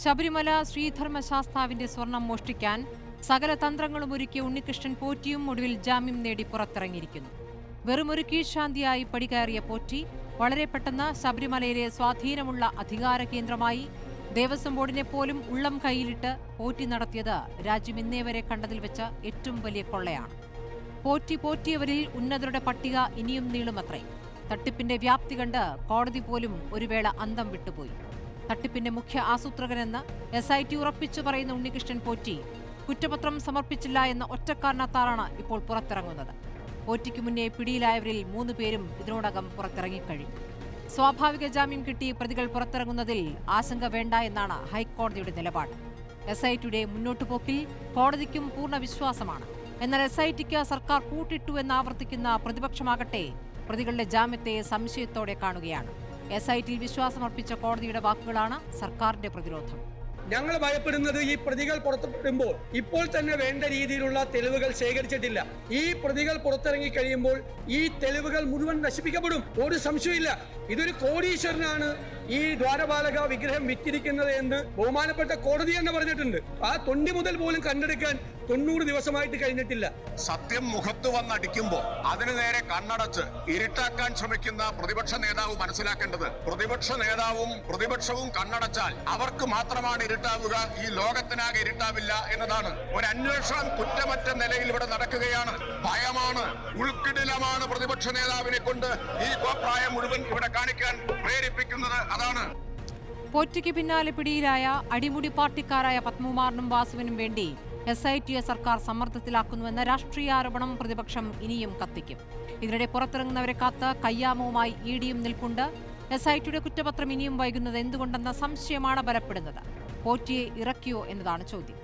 ശബരിമല ശ്രീധർമ്മശാസ്താവിന്റെ സ്വർണം മോഷ്ടിക്കാൻ സകല തന്ത്രങ്ങളും ഒരുക്കിയ ഉണ്ണികൃഷ്ണൻ പോറ്റിയും ഒടുവിൽ ജാമ്യം നേടി പുറത്തിറങ്ങിയിരിക്കുന്നു. വെറുമൊരു കീഴ്ശാന്തിയായി പടികയറിയ പോറ്റി വളരെ പെട്ടെന്ന് ശബരിമലയിലെ സ്വാധീനമുള്ള അധികാര കേന്ദ്രമായി ദേവസ്വം ബോർഡിനെ പോലും ഉള്ളം കൈയിലിട്ട് പോറ്റി നടത്തിയത് രാജ്യം ഇന്നേ വരെ കണ്ടതിൽ വെച്ച ഏറ്റവും വലിയ കൊള്ളയാണ്. പോറ്റിയവരിൽ ഉന്നതരുടെ പട്ടിക ഇനിയും നീളുമത്രേ. തട്ടിപ്പിന്റെ വ്യാപ്തി കണ്ട് കോടതി പോലും ഒരു വേള അന്തം വിട്ടുപോയി. തട്ടിപ്പിന്റെ മുഖ്യ ആസൂത്രകനെന്ന് SIT ഉറപ്പിച്ചു പറയുന്ന ഉണ്ണികൃഷ്ണൻ പോറ്റി കുറ്റപത്രം സമർപ്പിച്ചില്ല എന്ന ഒറ്റക്കാരണത്താലാണ് ഇപ്പോൾ പുറത്തിറങ്ങുന്നത്. പോറ്റിക്ക് മുന്നേ പിടിയിലായവരിൽ 3 പേരും ഇതിനോടകം പുറത്തിറങ്ങിക്കഴിഞ്ഞു. സ്വാഭാവിക ജാമ്യം കിട്ടി പ്രതികൾ പുറത്തിറങ്ങുന്നതിൽ ആശങ്ക വേണ്ട എന്നാണ് ഹൈക്കോടതിയുടെ നിലപാട്. SITയുടെ മുന്നോട്ടുപോക്കിൽ കോടതിക്കും പൂർണ്ണ വിശ്വാസമാണ്. എന്നാൽ SITക്ക് സർക്കാർ കൂട്ടിട്ടു എന്നാവർത്തിക്കുന്ന പ്രതിപക്ഷമാകട്ടെ പ്രതികളുടെ ജാമ്യത്തെ സംശയത്തോടെ കാണുകയാണ്. SITയിൽ വിശ്വാസമർപ്പിച്ച കോടതിയുടെ വാക്കുകളാണ് സർക്കാരിന്റെ പ്രതിരോധം. ഞങ്ങൾ ഭയപ്പെടുന്നത് ഈ പ്രതികൾ പുറത്തുവിടുമ്പോൾ ഇപ്പോൾ തന്നെ വേണ്ട രീതിയിലുള്ള തെളിവുകൾ ശേഖരിച്ചിട്ടില്ല. ഈ പ്രതികൾ പുറത്തിറങ്ങി കഴിയുമ്പോൾ ഈ തെളിവുകൾ മുഴുവൻ നശിപ്പിക്കപ്പെടും. ഒരു സംശയമില്ല. ഇതൊരു കോടീശ്വരനാണ് ഈ ദ്വാരപാലക വിഗ്രഹം വിറ്റിരിക്കുന്നത് എന്ന് ബഹുമാനപ്പെട്ട കോടതി തന്നെ പറഞ്ഞിട്ടുണ്ട്. ആ തൊണ്ടി മുതൽ പോലും കണ്ടെടുക്കാൻ 90 ദിവസമായിട്ട് കഴിഞ്ഞിട്ടില്ല. സത്യം മുഖത്ത് വന്നടിക്കുമ്പോൾ അതിനു നേരെ കണ്ണടച്ച് ഇരുട്ടാക്കാൻ ശ്രമിക്കുന്ന പ്രതിപക്ഷ നേതാവ് മനസ്സിലാക്കേണ്ടത്, പ്രതിപക്ഷ നേതാവും പ്രതിപക്ഷവും കണ്ണടച്ചാൽ അവർക്ക് മാത്രമാണ് ഇരുട്ടാവുക, ഈ ലോകത്തിനാകെ ഇരുട്ടാവില്ല എന്നതാണ്. ഒരു അന്വേഷണം കുറ്റമറ്റ നിലയിൽ ഇവിടെ നടക്കുകയാണ്. ഭയമാണ്, ഉൾക്കിടിലമാണ് പ്രതിപക്ഷ നേതാവിനെ കൊണ്ട് ഈ കോപ്രായം മുഴുവൻ ഇവിടെ കാണിക്കാൻ പ്രേരിപ്പിക്കുന്നത്. അതാണ് പോറ്റിക്ക് പിന്നാലെ പിടിയിലായ അടിമുടി പാർട്ടിക്കാരായ പത്മകുമാറിനും വാസുവിനും വേണ്ടി SITയെ സർക്കാർ സമ്മർദ്ദത്തിലാക്കുന്നുവെന്ന രാഷ്ട്രീയ ആരോപണം പ്രതിപക്ഷം ഇനിയും കത്തിക്കും. ഇതിനിടെ പുറത്തിറങ്ങുന്നവരെ കാത്ത് കയ്യാമവുമായി EDയും നിൽപ്പുണ്ട്. SITയുടെ കുറ്റപത്രം ഇനിയും വൈകുന്നത് എന്തുകൊണ്ടെന്ന സംശയമാണ് ബലപ്പെടുന്നത്. പോറ്റിയെ ഇറക്കിയോ എന്നതാണ് ചോദ്യം.